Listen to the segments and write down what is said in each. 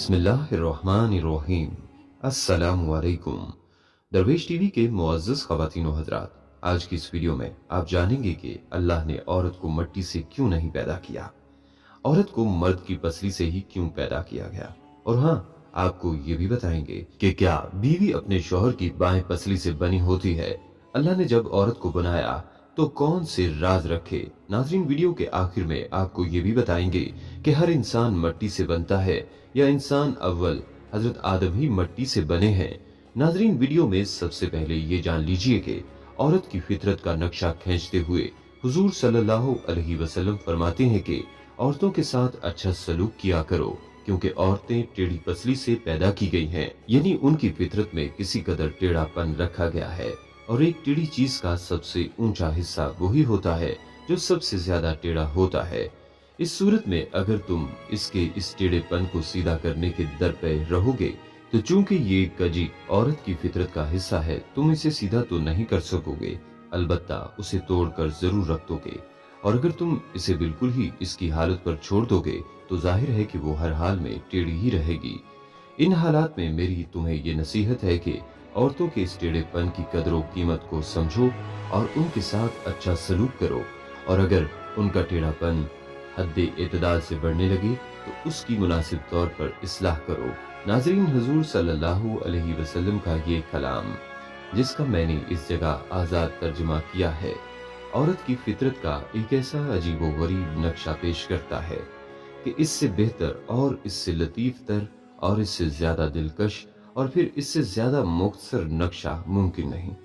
बिस्मिल्लाहिर्रहमानिर्रहीम। अस्सलामु अलैकुम। दरवेश टीवी के मुअज़्ज़ज़ ख़वातीन व हज़रात, आज की इस वीडियो में आप जानेंगे कि अल्लाह ने औरत को मिट्टी से क्यों नहीं पैदा किया, औरत को मर्द की पसली से ही क्यों पैदा किया गया, और हाँ, आपको ये भी बताएंगे कि क्या बीवी अपने शौहर की बाएं पसली से बनी होती है। अल्लाह ने जब औरत को बनाया तो कौन से राज रखे। नाज़रीन, वीडियो के आखिर में आपको ये भी बताएंगे कि हर इंसान मिट्टी से बनता है या इंसान अव्वल हजरत आदम ही मिट्टी से बने हैं। नाज़रीन, वीडियो में सबसे पहले ये जान लीजिए कि औरत की फितरत का नक्शा खींचते हुए हुजूर सल्लल्लाहु अलैहि वसल्लम फरमाते हैं कि औरतों के साथ अच्छा सलूक किया करो, क्योंकि औरतें टेढ़ी पसली से पैदा की गई हैं, यानी उनकी फितरत में किसी कदर टेढ़ापन रखा गया है। और एक टेढ़ी चीज का सबसे ऊंचा हिस्सा वही होता है जो सबसे ज्यादा टेढ़ा होता है। इस सूरत में अगर तुम इसके इस टेढ़ेपन को सीधा करने के दर पे रहोगे तो चूंकि ये कजी औरत की फितरत का हिस्सा है, तुम इसे सीधा तो नहीं कर सकोगे, अलबत्ता उसे तोड़कर जरूर रख दोगे। और अगर तुम इसे बिल्कुल ही इसकी हालत पर छोड़ दोगे तो जाहिर है कि वो हर हाल में टेढ़ी ही रहेगी। इन हालात में मेरी तुम्हें ये नसीहत है कि औरतों के इस टेढ़ेपन की कदर कीमत को समझो और उनके साथ अच्छा सलूक करो, और अगर उनका टेढ़ापन हद्दे इत्दाल से बढ़ने लगे तो उसकी मुनासिब तौर पर इस्लाह करो। नाज़रीन, हुजूर सल्लल्लाहु अलैहि वसल्लम का ये कलाम, जिसका मैंने इस जगह आज़ाद तर्जुमा किया है, औरत की फितरत का एक ऐसा अजीबोगरीब नक्शा पेश करता है कि इससे बेहतर और इससे लतीफ तर और इससे ज्यादा दिलकश और फिर इससे ज्यादा मुख्तसर नक्शा मुमकिन नहीं।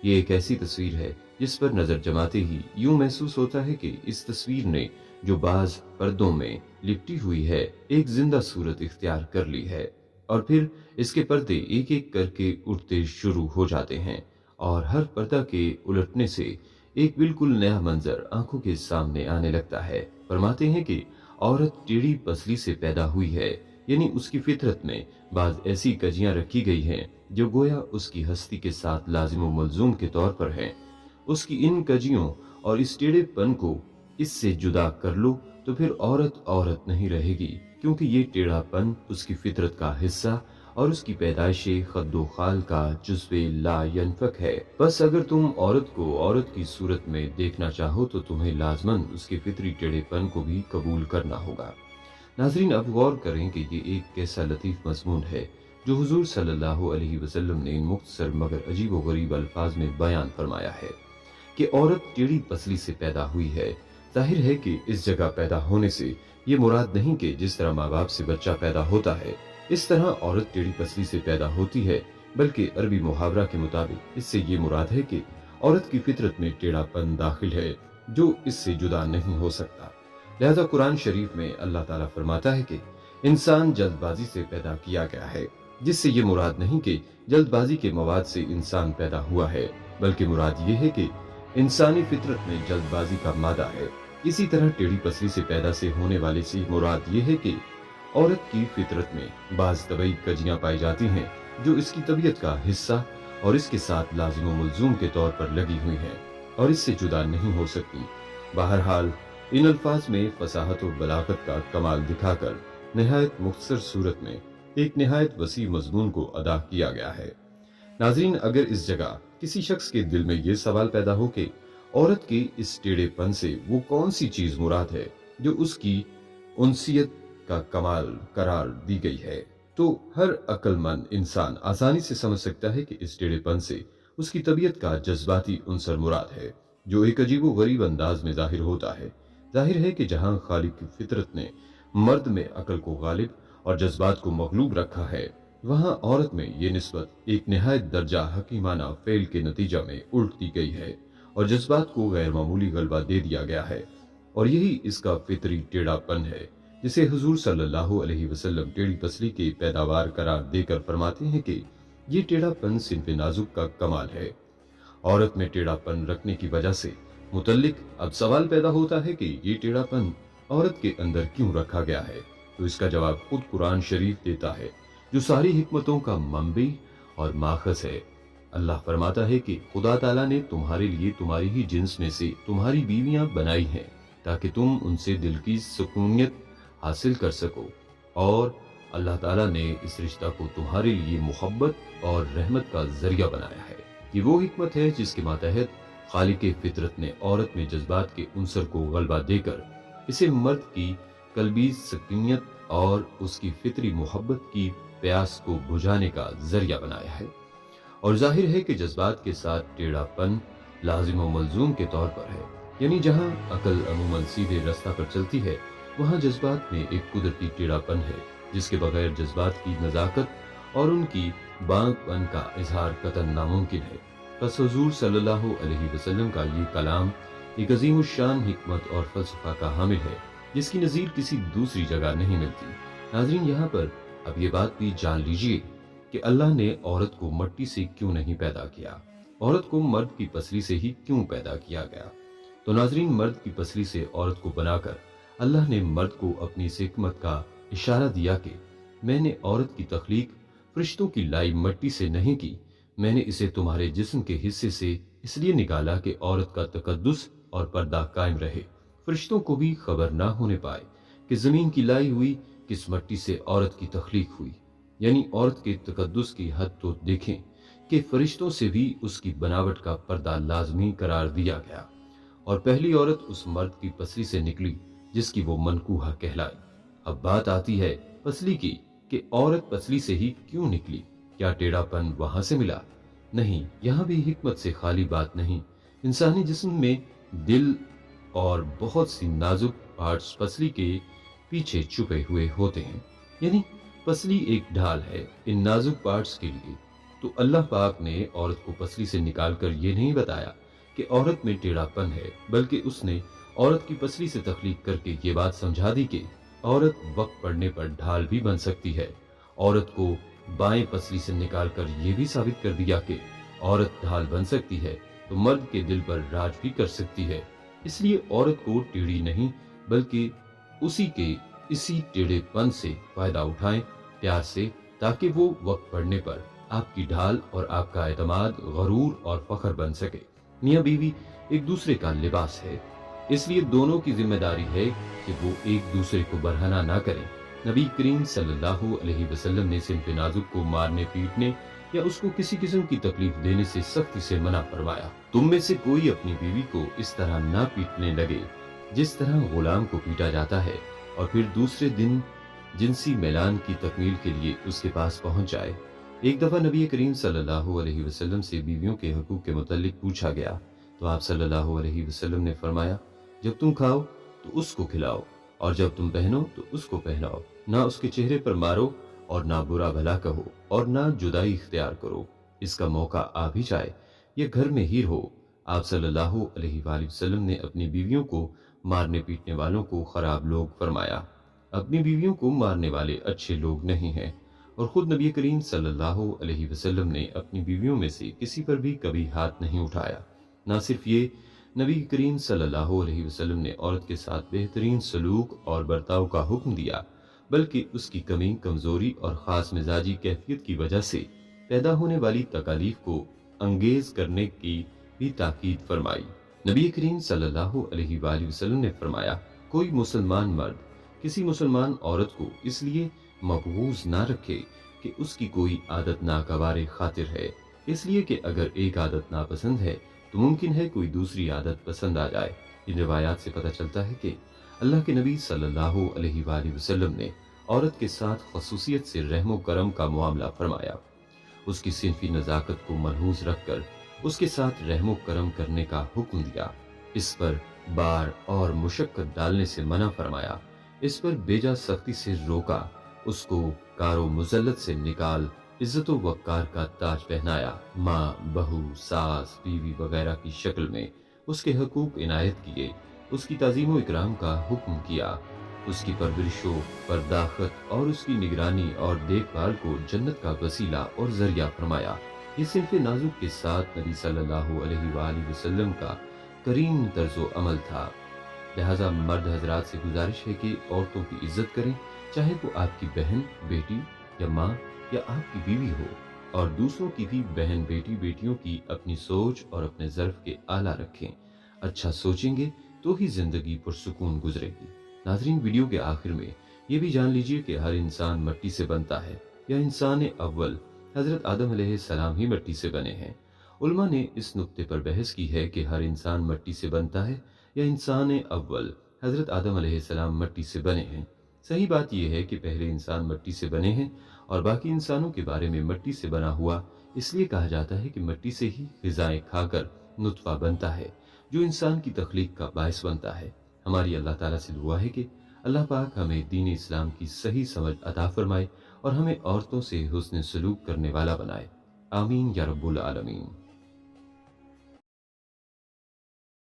ये एक ऐसी तस्वीर है जिस पर नजर जमाते ही यूं महसूस होता है कि इस तस्वीर ने जो बाज पर्दों में लिपटी हुई है एक जिंदा सूरत इख्तियार कर ली है, और फिर इसके पर्दे एक एक करके उठते शुरू हो जाते हैं और हर पर्दा के उलटने से एक बिल्कुल नया मंजर आंखों के सामने आने लगता है। फरमाते हैं कि औरत टेढ़ी पसली से पैदा हुई है, यानी उसकी फितरत में बाज ऐसी कजियां रखी गई हैं जो गोया उसकी हस्ती के साथ लाजिम व मलजूम के तौर पर हैं। उसकी इन कजियों और इस टेढ़ेपन को इससे जुदा कर लो तो फिर औरत औरत नहीं रहेगी, क्योंकि ये टेढ़ापन उसकी फितरत का हिस्सा और उसकी पैदाइश खद्दो खाल का जुज़्वे ला यनफक है। बस अगर तुम औरत को औरत की सूरत में देखना चाहो तो तुम्हें लाजमन उसके फितरी टेढ़ेपन को भी कबूल करना होगा। नाज़रीन, अब गौर करें कि ये एक कैसा लतीफ मज़मून है जो हुजूर सल्लल्लाहु अलैहि वसल्लम ने मुख्तसर मगर अजीब व गरीब अल्फाज में बयान फरमाया है कि औरत टेढ़ी पसली से पैदा हुई है। जाहिर है कि इस जगह पैदा होने से ये मुराद नहीं कि जिस तरह माँ बाप से बच्चा पैदा होता है इस तरह औरत टेढ़ी पसली से पैदा होती है, बल्कि अरबी मुहावरा के मुताबिक इससे ये मुराद है कि औरत की फितरत में टेढ़ापन दाखिल है जो इससे जुदा नहीं हो सकता। लिहाजा कुरान शरीफ में अल्लाह ताला फरमाता है कि इंसान जल्दबाजी से पैदा किया गया है, जिससे ये मुराद नहीं कि जल्दबाजी के मवाद से इंसान पैदा हुआ है, बल्कि मुराद ये है कि इंसानी फितरत में जल्दबाजी का मादा है। इसी तरह टेढ़ी पसली से पैदा से होने वाले से मुराद ये है कि औरत की फितरत में बाज तबई कजियां पाई जाती हैं जो इसकी तबीयत का हिस्सा और इसके साथ लाजिम व मुलजूम के तौर पर लगी हुई हैं और इससे जुदा नहीं हो सकती। बहरहाल इन अल्फाज में फसाहत और बलागत का कमाल दिखाकर निहायत मुख्तसर सूरत में एक निहायत वसी मजमून को अदा किया गया है। नाजरीन, अगर इस जगह किसी शख्स के दिल में ये सवाल पैदा हो कि औरत के इस टेढ़ेपन से वो कौन सी चीज मुराद है जो उसकी उनसियत का कमाल करार दी गई है, तो हर अक्लमंद इंसान आसानी से समझ सकता है कि इस टेढ़ेपन से उसकी तबीयत का जज्बाती उनसर मुराद है जो एक अजीबो गरीब अंदाज में जाहिर होता है। जाहिर है कि जहां खालिक की फितरत ने मर्द में अकल को गालिब और जज्बात को मगलूब रखा है, वहां औरत में ये निस्बत एक निहायत दर्जा हकीमाना फेल के नतीजा में उल्ट दी गई है और जज्बात को गैर मामूली गलबा दे दिया गया है। और यही इसका फितरी टेढ़ापन है जिसे हुजूर सल्लल्लाहु अलैहि वसल्लम टेढ़ी पसली के पैदावार करार देकर फरमाते हैं कि ये टेढ़ापन सिन्फ़े नाजुक का कमाल है। औरत में टेढ़ापन रखने की वजह से मुतल्लिक अब सवाल पैदा होता है कि ये टेढ़ापन औरत के अंदर क्यों रखा गया है, तो इसका जवाब खुद कुरान शरीफ देता है जो सारी हिकमतों का मंबई और माखज़ है। अल्लाह फरमाता है कि खुदा ताला ने तुम्हारे लिए तुम्हारी ही जिन्स में से तुम्हारी बीवियां बनाई हैं ताकि तुम उनसे दिल की सुकूनियत हासिल कर सको और اللہ تعالیٰ نے اس رشتہ کو تمہارے لیے محبت اور رحمت کا ذریعہ بنایا ہے۔ یہ وہ حکمت ہے جس کے ماتحت خالق فطرت نے عورت میں جذبات کے عنصر کو غلبہ دے کر اسے مرد کی قلبی سکینت اور اس کی فطری محبت کی پیاس کو بجھانے کا ذریعہ بنایا ہے۔ اور ظاہر ہے کہ جذبات کے ساتھ ٹیڑھا پن لازم و ملزوم کے طور پر ہے، یعنی جہاں عقل عموماً سیدھے رستہ پر چلتی ہے وہاں جذبات میں ایک قدرتی ٹیڑھا پن ہے جس کے بغیر جذبات کی نزاکت اور ان کی بانک پن کا اظہار قطعاً ناممکن ہے۔ بس حضور صلی اللہ علیہ وسلم کا یہ کلام ایک عظیم الشان حکمت اور فلسفہ کا حامل ہے جس کی نظیر کسی دوسری جگہ نہیں ملتی۔ ناظرین، یہاں پر اب یہ بات بھی جان لیجئے کہ اللہ نے عورت کو مٹی سے کیوں نہیں پیدا کیا، عورت کو مرد کی پسلی سے ہی کیوں پیدا کیا گیا؟ تو ناظرین، مرد کی پسلی سے عورت کو بنا کر اللہ نے مرد کو اپنی اس حکمت کا اشارہ دیا کہ میں نے عورت کی تخلیق فرشتوں کی لائی مٹی سے نہیں کی، میں نے اسے تمہارے جسم کے حصے سے اس لیے نکالا کہ عورت کا تقدس اور پردہ قائم رہے، فرشتوں کو بھی خبر نہ ہونے پائے کہ زمین کی لائی ہوئی کس مٹی سے عورت کی تخلیق ہوئی۔ یعنی عورت کے تقدس کی حد تو دیکھیں کہ فرشتوں سے بھی اس کی بناوٹ کا پردہ لازمی قرار دیا گیا، اور پہلی عورت اس مرد کی پسلی سے نکلی جس کی وہ منکوحہ کہلائی۔ اب بات آتی ہے پسلی کی کہ عورت پسلی سے ہی کیوں نکلی؟ کیا ٹیڑھا پن وہاں سے ملا؟ نہیں، یہاں بھی حکمت سے خالی بات نہیں۔ انسانی جسم میں دل اور بہت سی نازک پارٹس پسلی کے پیچھے چھپے ہوئے ہوتے ہیں، یعنی پسلی ایک ڈھال ہے ان نازک پارٹس کے لیے۔ تو اللہ پاک نے عورت کو پسلی سے نکال کر یہ نہیں بتایا کہ عورت میں ٹیڑھا پن ہے، بلکہ اس نے عورت کی پسلی سے تخلیق کر کے یہ بات سمجھا دی کہ عورت وقت پڑنے پر ڈھال بھی بن سکتی ہے۔ عورت کو بائیں پسلی سے نکال کر یہ بھی ثابت کر دیا کہ عورت ڈھال بن سکتی ہے تو مرد کے دل پر راج بھی کر سکتی ہے۔ اس لیے عورت کو ٹیڑھی نہیں بلکہ اسی ٹیڑھے پن سے فائدہ اٹھائیں پیار سے، تاکہ وہ وقت پڑنے پر آپ کی ڈھال اور آپ کا اعتماد، غرور اور فخر بن سکے۔ میاں بیوی ایک دوسرے کا لباس ہے، اس لیے دونوں کی ذمہ داری ہے کہ وہ ایک دوسرے کو برہنہ نہ کریں۔ نبی کریم صلی اللہ علیہ وسلم نے صنف نازک کو مارنے پیٹنے یا اس کو کسی قسم کی تکلیف دینے سے سختی سے منع فرمایا۔ تم میں سے کوئی اپنی بیوی کو اس طرح نہ پیٹنے لگے جس طرح غلام کو پیٹا جاتا ہے، اور پھر دوسرے دن جنسی میلان کی تکمیل کے لیے اس کے پاس پہنچ جائے۔ ایک دفعہ نبی کریم صلی اللہ علیہ وسلم سے بیویوں کے حقوق کے متعلق پوچھا گیا تو آپ صلی اللہ علیہ وسلم نے فرمایا، جب تم کھاؤ تو اس کو کھلاؤ، اور جب تم پہنو تو اس کو پہناؤ، نہ اس کے چہرے پر مارو اور نہ برا بھلا کہو اور نہ جدائی اختیار کرو۔ اس کا موقع آ بھی جائے یا گھر میں ہی رہو۔ آپ صلی اللہ علیہ وآلہ وسلم نے اپنی بیویوں کو مارنے پیٹنے والوں کو خراب لوگ فرمایا۔ اپنی بیویوں کو مارنے والے اچھے لوگ نہیں ہیں، اور خود نبی کریم صلی اللہ علیہ وسلم نے اپنی بیویوں میں سے کسی پر بھی کبھی ہاتھ نہیں اٹھایا۔ نہ صرف یہ، نبی کریم صلی اللہ علیہ وسلم نے عورت کے ساتھ بہترین سلوک اور برتاؤ کا حکم دیا، بلکہ اس کی کمی، کمزوری اور خاص مزاجی کیفیت کی وجہ سے پیدا ہونے والی تکالیف کو انگیز کرنے کی بھی تاکید فرمائی۔ نبی کریم صلی اللہ علیہ وآلہ وسلم نے فرمایا، کوئی مسلمان مرد کسی مسلمان عورت کو اس لیے مبغوض نہ رکھے کہ اس کی کوئی عادت ناگوار خاطر ہے، اس لیے کہ اگر ایک عادت ناپسند ہے تو ممکن ہے کوئی دوسری عادت پسند آ جائے۔ ان روایات سے پتہ چلتا ہے کہ اللہ کے نبی صلی اللہ علیہ وآلہ وسلم نے عورت کے ساتھ خصوصیت سے رحم و کرم کا معاملہ فرمایا، اس کی صنفی نزاکت کو ملحوظ رکھ کر اس کے ساتھ رحم و کرم کرنے کا حکم دیا، اس پر بار اور مشقت ڈالنے سے منع فرمایا، اس پر بیجا سختی سے روکا، اس کو کار و مذلت سے نکال عزت و وقار کا تاج پہنایا، ماں، بہو، ساس، بیوی وغیرہ کی شکل میں اس کے حقوق عنایت کیے، اس کی تعظیم و اکرام کا حکم کیا، اس کی پرورش و پرداخت اور اس کی نگرانی اور دیکھ بھال کو جنت کا وسیلہ اور ذریعہ فرمایا۔ یہ صنف نازک کے ساتھ نبی صلی اللہ علیہ وآلہ وسلم کا کریم طرز و عمل تھا۔ لہذا مرد حضرات سے گزارش ہے کہ عورتوں کی عزت کریں، چاہے وہ آپ کی بہن، بیٹی یا ماں یا آپ کی بیوی ہو، اور دوسروں کی بھی بہن، بیٹی، بیٹیوں کی اپنی سوچ اور اپنے ظرف کے اعلیٰ رکھیں۔ اچھا سوچیں گے تو ہی زندگی پرسکون گزرے گی۔ ناظرین، ویڈیو کے آخر میں ये भी जान लीजिए कि हर इंसान मट्टी से बनता है या इंसान अव्वल हजरत आदम अलैहिस्सलाम ही मिट्टी से बने हैं। उलमा ने इस नुक्ते पर बहस की है कि हर इंसान मिट्टी से बनता है या इंसान अव्वल हजरत आदम अलैहिस्सलाम मिट्टी से बने हैं। सही बात यह है कि पहले इंसान मिट्टी से बने हैं और बाकी इंसानों के बारे में मिट्टी से बना हुआ इसलिए कहा जाता है कि मिट्टी से ही ग़िज़ाएं खाकर नुतफ़ा बनता है जो इंसान की तख्लीक का बायस बनता है। हमारी अल्लाह ताला से दुआ है कि अल्लाह पाक हमें दीन इस्लाम की सही समझ अता फरमाए और हमें औरतों से हुस्न सलूक करने वाला बनाए। आमीन या रब्बुल आलमीन।